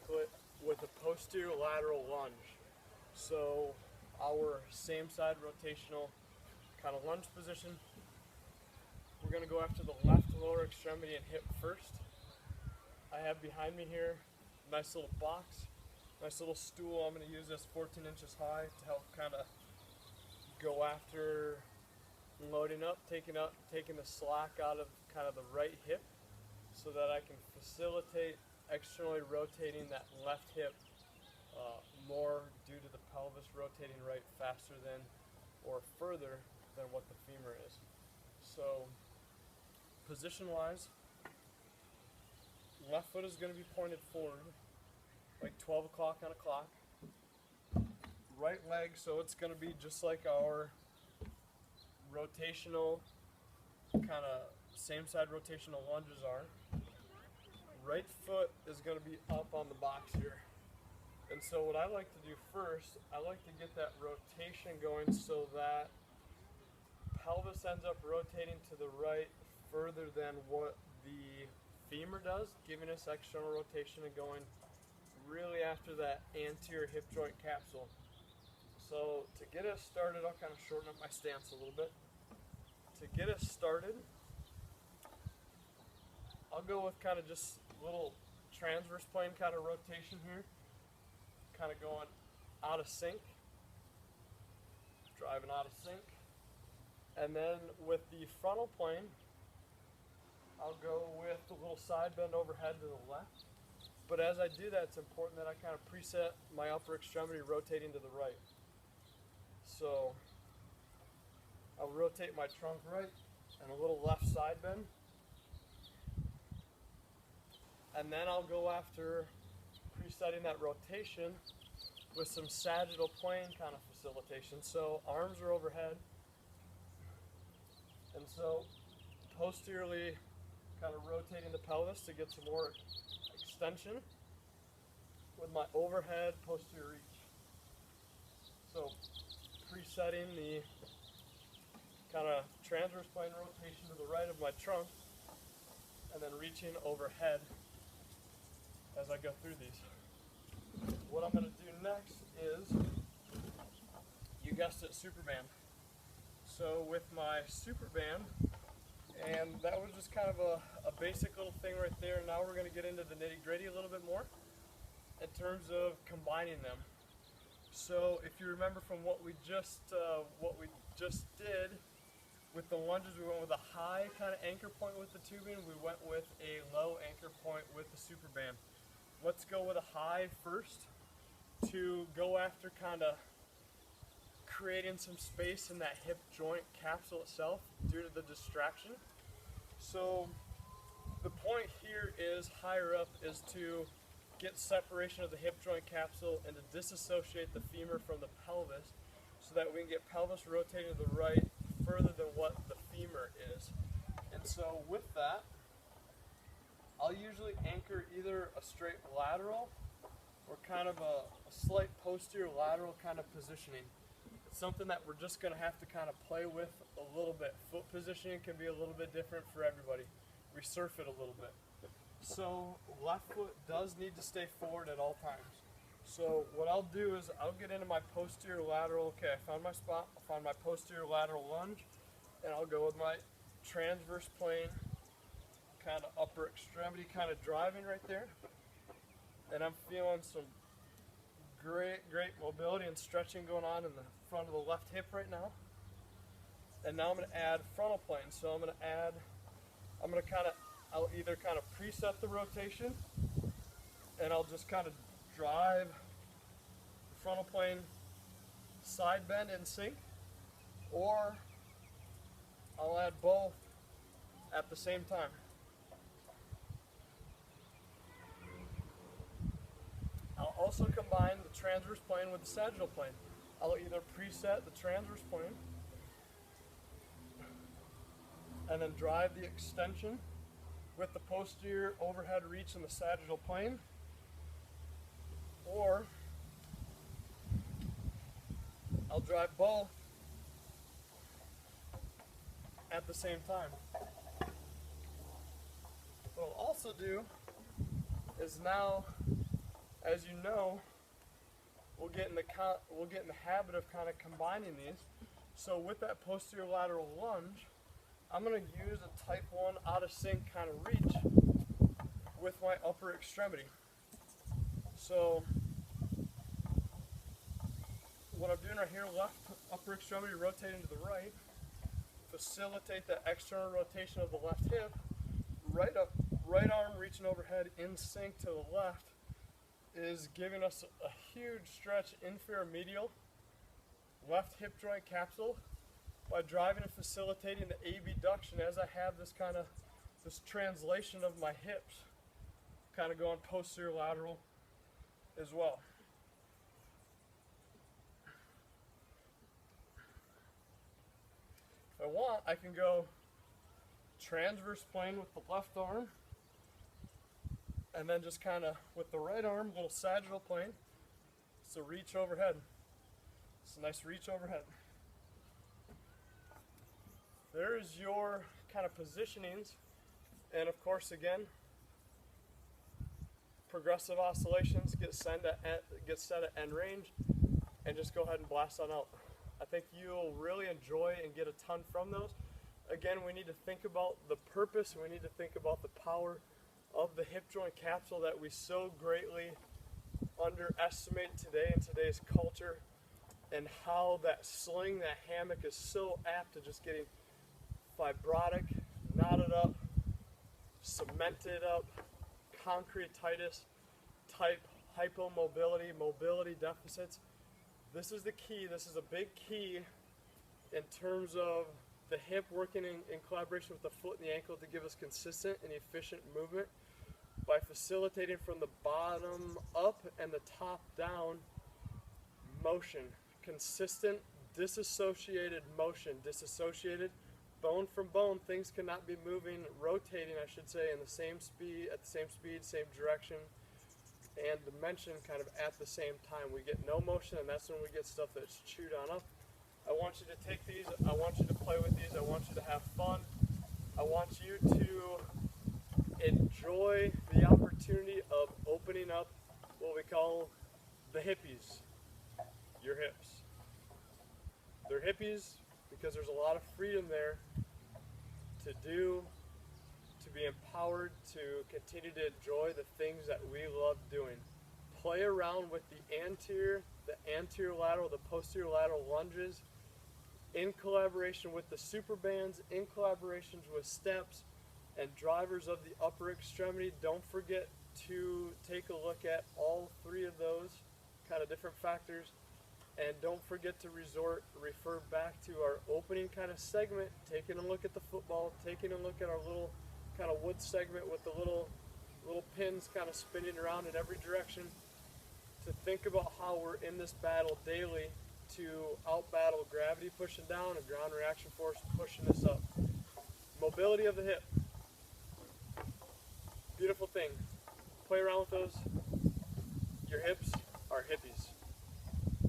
tackle it with a posterior lateral lunge. So our same side rotational kind of lunge position. We're going to go after the left lower extremity and hip first. I have behind me here a nice little box, nice little stool. I'm going to use this 14 inches high to help kind of go after loading up, taking the slack out of kind of the right hip so that I can facilitate externally rotating that left hip more due to the pelvis rotating right faster than or further than what the femur is. So position wise, left foot is going to be pointed forward like 12 o'clock on a clock. Right leg, so it's going to be just like our rotational kind of same side rotational lunges are. Right foot is going to be up on the box here. And so what I like to do first, I like to get that rotation going so that pelvis ends up rotating to the right further than what the femur does, giving us external rotation and going really after that anterior hip joint capsule. So to get us started, I'll kind of shorten up my stance a little bit. To get us started, I'll go with kind of just little transverse plane kind of rotation here, kind of going out of sync, driving out of sync. And then with the frontal plane, I'll go with a little side bend overhead to the left. But as I do that, it's important that I kind of preset my upper extremity rotating to the right. So I'll rotate my trunk right and a little left side bend. And then I'll go after presetting that rotation with some sagittal plane kind of facilitation. So arms are overhead. And so posteriorly kind of rotating the pelvis to get some more extension with my overhead posterior reach. So presetting the kind of transverse plane rotation to the right of my trunk and then reaching overhead as I go through these. What I'm going to do next is, you guessed it, super band. So with my super band, and that was just kind of a basic little thing right there. Now we're going to get into the nitty-gritty a little bit more in terms of combining them. So if you remember from what we just did with the lunges, we went with a high kind of anchor point with the tubing. We went with a low anchor point with the super band. Let's go with a high first to go after kind of creating some space in that hip joint capsule itself due to the distraction. So the point here is higher up is to get separation of the hip joint capsule and to disassociate the femur from the pelvis so that we can get pelvis rotating to the right further than what the femur is. And so with that, I'll usually anchor either a straight lateral or kind of a slight posterior lateral kind of positioning. It's something that we're just going to have to kind of play with a little bit. Foot positioning can be a little bit different for everybody. We surf it a little bit. So left foot does need to stay forward at all times. So what I'll do is I'll get into my posterior lateral. Okay, I found my spot. I'll find my posterior lateral lunge, and I'll go with my transverse plane, kind of upper extremity kind of driving right there. And I'm feeling some great mobility and stretching going on in the front of the left hip right now. And now I'm going to add frontal plane. So I'll either kind of preset the rotation, and I'll just kind of drive the frontal plane side bend in sync, or I'll add both at the same time. I'll also combine the transverse plane with the sagittal plane. I'll either preset the transverse plane and then drive the extension with the posterior overhead reach in the sagittal plane, or I'll drive both at the same time. What I'll also do is now as you know, we'll get in the habit of kind of combining these. So with that posterior lateral lunge, I'm going to use a type 1 out of sync kind of reach with my upper extremity. So what I'm doing right here, left upper extremity rotating to the right, facilitate the external rotation of the left hip, right arm reaching overhead in sync to the left is giving us a huge stretch inferior medial, left hip joint capsule by driving and facilitating the abduction as I have this translation of my hips kind of going posterior lateral as well. If I want, I can go transverse plane with the left arm, and then just kind of with the right arm, little sagittal plane. It's a reach overhead. It's a nice reach overhead. There's your kind of positionings, and of course, again, progressive oscillations get set at end range, and just go ahead and blast on out. I think you'll really enjoy and get a ton from those. Again, we need to think about the purpose, we need to think about the power of the hip joint capsule that we so greatly underestimate today in today's culture, and how that sling, that hammock is so apt to just getting fibrotic, knotted up, cemented up, concretitis type hypomobility, mobility deficits. This is the key, this is a big key in terms of the hip working in collaboration with the foot and the ankle to give us consistent and efficient movement by facilitating from the bottom up and the top down motion. Consistent, disassociated motion. Disassociated, bone from bone. Things cannot be moving, rotating, I should say, in the same speed, at the same speed, same direction, and dimension kind of at the same time. We get no motion, and that's when we get stuff that's chewed on up. I want you to take these, I want you to play with these, I want you to have fun. I want you to enjoy the opportunity of opening up what we call the hippies, your hips. They're hippies because there's a lot of freedom there to do, to be empowered, to continue to enjoy the things that we love doing. Play around with the anterior lateral, the posterior lateral lunges, in collaboration with the super bands, in collaborations with steps and drivers of the upper extremity. Don't forget to take a look at all three of those kind of different factors, and don't forget to refer back to our opening kind of segment, taking a look at the football, taking a look at our little kind of wood segment with the little pins kind of spinning around in every direction, to think about how we're in this battle daily to out-battle gravity pushing down and ground reaction force pushing us up. Mobility of the hip. Beautiful thing. Play around with those. Your hips are hippies.